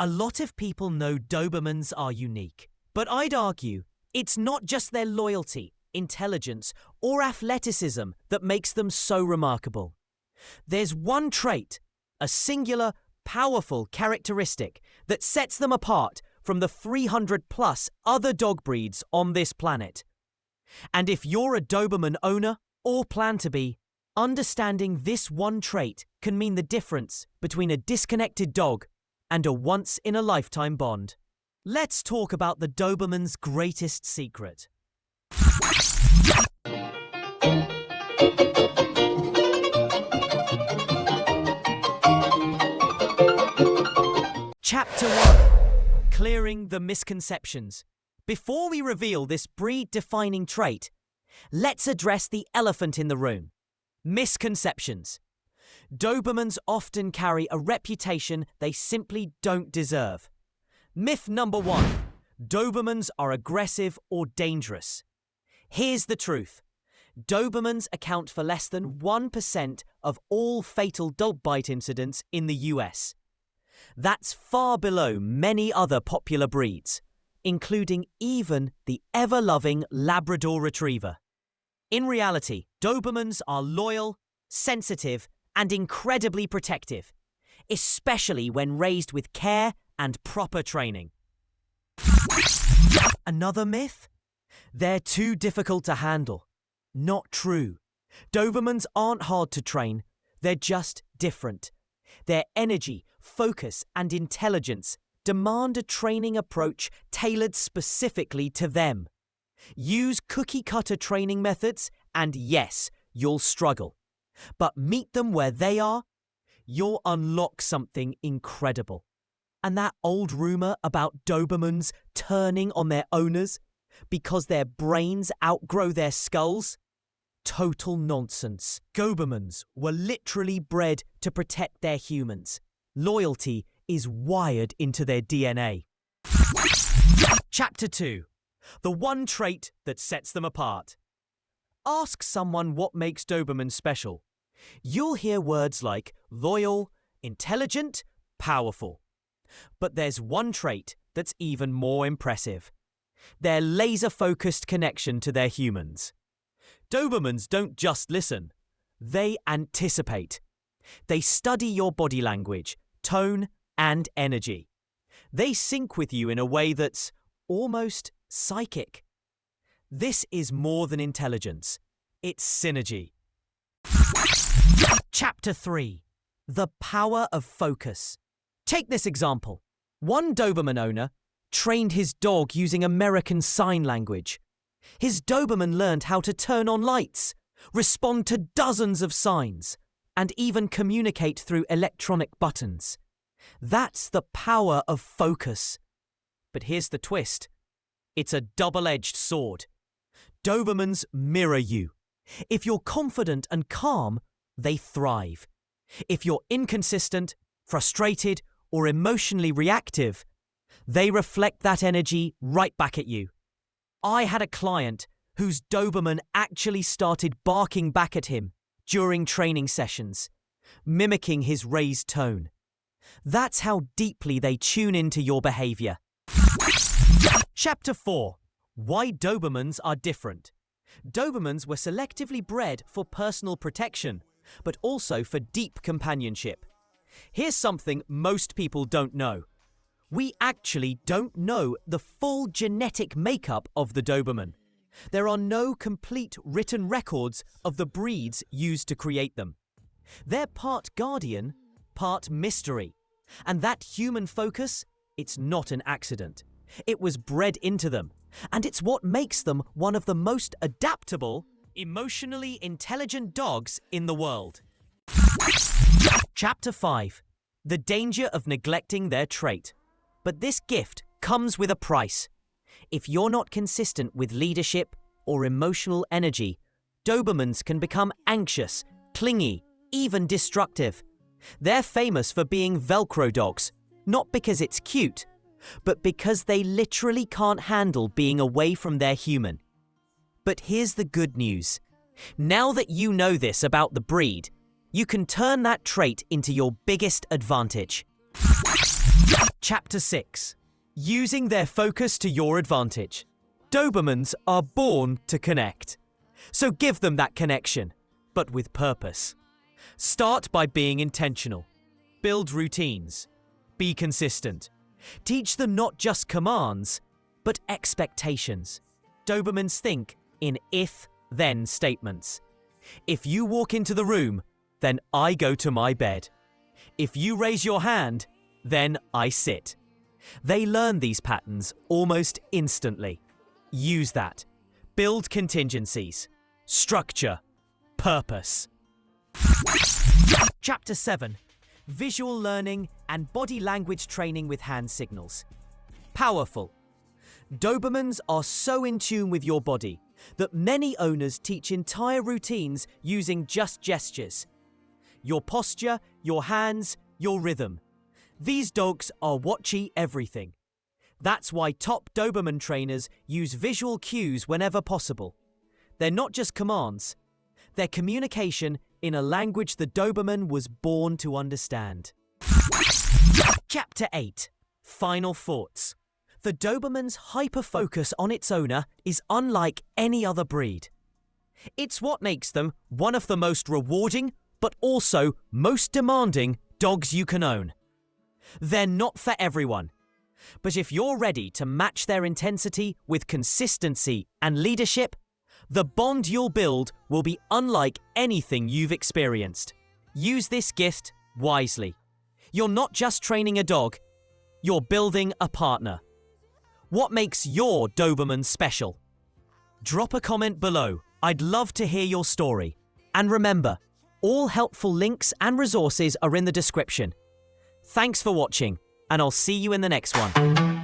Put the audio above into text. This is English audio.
A lot of people know Dobermans are unique, but I'd argue it's not just their loyalty, intelligence, or athleticism that makes them so remarkable. There's one trait, a singular, powerful characteristic that sets them apart from the 300+ other dog breeds on this planet. And if you're a Doberman owner or plan to be, understanding this one trait can mean the difference between a disconnected dog and a once-in-a-lifetime bond. Let's talk about the Doberman's greatest secret. Chapter 1. Clearing the misconceptions. Before we reveal this breed-defining trait, let's address the elephant in the room. Misconceptions. Dobermans often carry a reputation they simply don't deserve. Myth number 1. Dobermans are aggressive or dangerous. Here's the truth. Dobermans account for less than 1% of all fatal dog bite incidents in the US. That's far below many other popular breeds, including even the ever-loving Labrador Retriever. In reality, Dobermans are loyal, sensitive, and incredibly protective, especially when raised with care and proper training. Another myth? They're too difficult to handle. Not true. Dobermans aren't hard to train, they're just different. Their energy, focus, and intelligence demand a training approach tailored specifically to them. Use cookie-cutter training methods, and yes, you'll struggle. But meet them where they are, you'll unlock something incredible. And that old rumor about Dobermans turning on their owners because their brains outgrow their skulls? Total nonsense. Dobermans were literally bred to protect their humans. Loyalty is wired into their DNA. Chapter 2. The one trait that sets them apart. Ask someone what makes Doberman special. You'll hear words like loyal, intelligent, powerful. But there's one trait that's even more impressive. Their laser-focused connection to their humans. Dobermans don't just listen. They anticipate. They study your body language, tone, and energy. They sync with you in a way that's almost psychic. This is more than intelligence. It's synergy. Chapter 3. The power of focus. Take this example. One Doberman owner trained his dog using American Sign Language. His Doberman learned how to turn on lights, respond to dozens of signs, and even communicate through electronic buttons. That's the power of focus. But here's the twist. It's a double-edged sword. Dobermans mirror you. If you're confident and calm, they thrive. If you're inconsistent, frustrated, or emotionally reactive, they reflect that energy right back at you. I had a client whose Doberman actually started barking back at him during training sessions, mimicking his raised tone. That's how deeply they tune into your behavior. Chapter 4. Why Dobermans are different. Dobermans were selectively bred for personal protection, but also for deep companionship. Here's something most people don't know. We actually don't know the full genetic makeup of the Doberman. There are no complete written records of the breeds used to create them. They're part guardian, part mystery. And that human focus, it's not an accident. It was bred into them, and it's what makes them one of the most adaptable, emotionally intelligent dogs in the world. Chapter 5. The danger of neglecting their trait. But this gift comes with a price. If you're not consistent with leadership or emotional energy, Dobermans can become anxious, clingy, even destructive. They're famous for being Velcro dogs, not because it's cute, but because they literally can't handle being away from their human. But here's the good news. Now that you know this about the breed, you can turn that trait into your biggest advantage. Chapter 6. Using their focus to your advantage. Dobermans are born to connect. So give them that connection, but with purpose. Start by being intentional. Build routines. Be consistent. Teach them not just commands, but expectations. Dobermans think in if-then statements. If you walk into the room, then I go to my bed. If you raise your hand, then I sit. They learn these patterns almost instantly. Use that. Build contingencies. Structure. Purpose. Chapter 7. Visual learning and body language training with hand signals. Powerful. Dobermans are so in tune with your body that many owners teach entire routines using just gestures. Your posture, your hands, your rhythm. These dogs are watchy everything. That's why top Doberman trainers use visual cues whenever possible. They're not just commands. They're communication in a language the Doberman was born to understand. Chapter 8. Final thoughts. The Doberman's hyper-focus on its owner is unlike any other breed. It's what makes them one of the most rewarding, but also most demanding dogs you can own. They're not for everyone. But if you're ready to match their intensity with consistency and leadership, the bond you'll build will be unlike anything you've experienced. Use this gift wisely. You're not just training a dog, you're building a partner. What makes your Doberman special? Drop a comment below. I'd love to hear your story. And remember, all helpful links and resources are in the description. Thanks for watching, and I'll see you in the next one.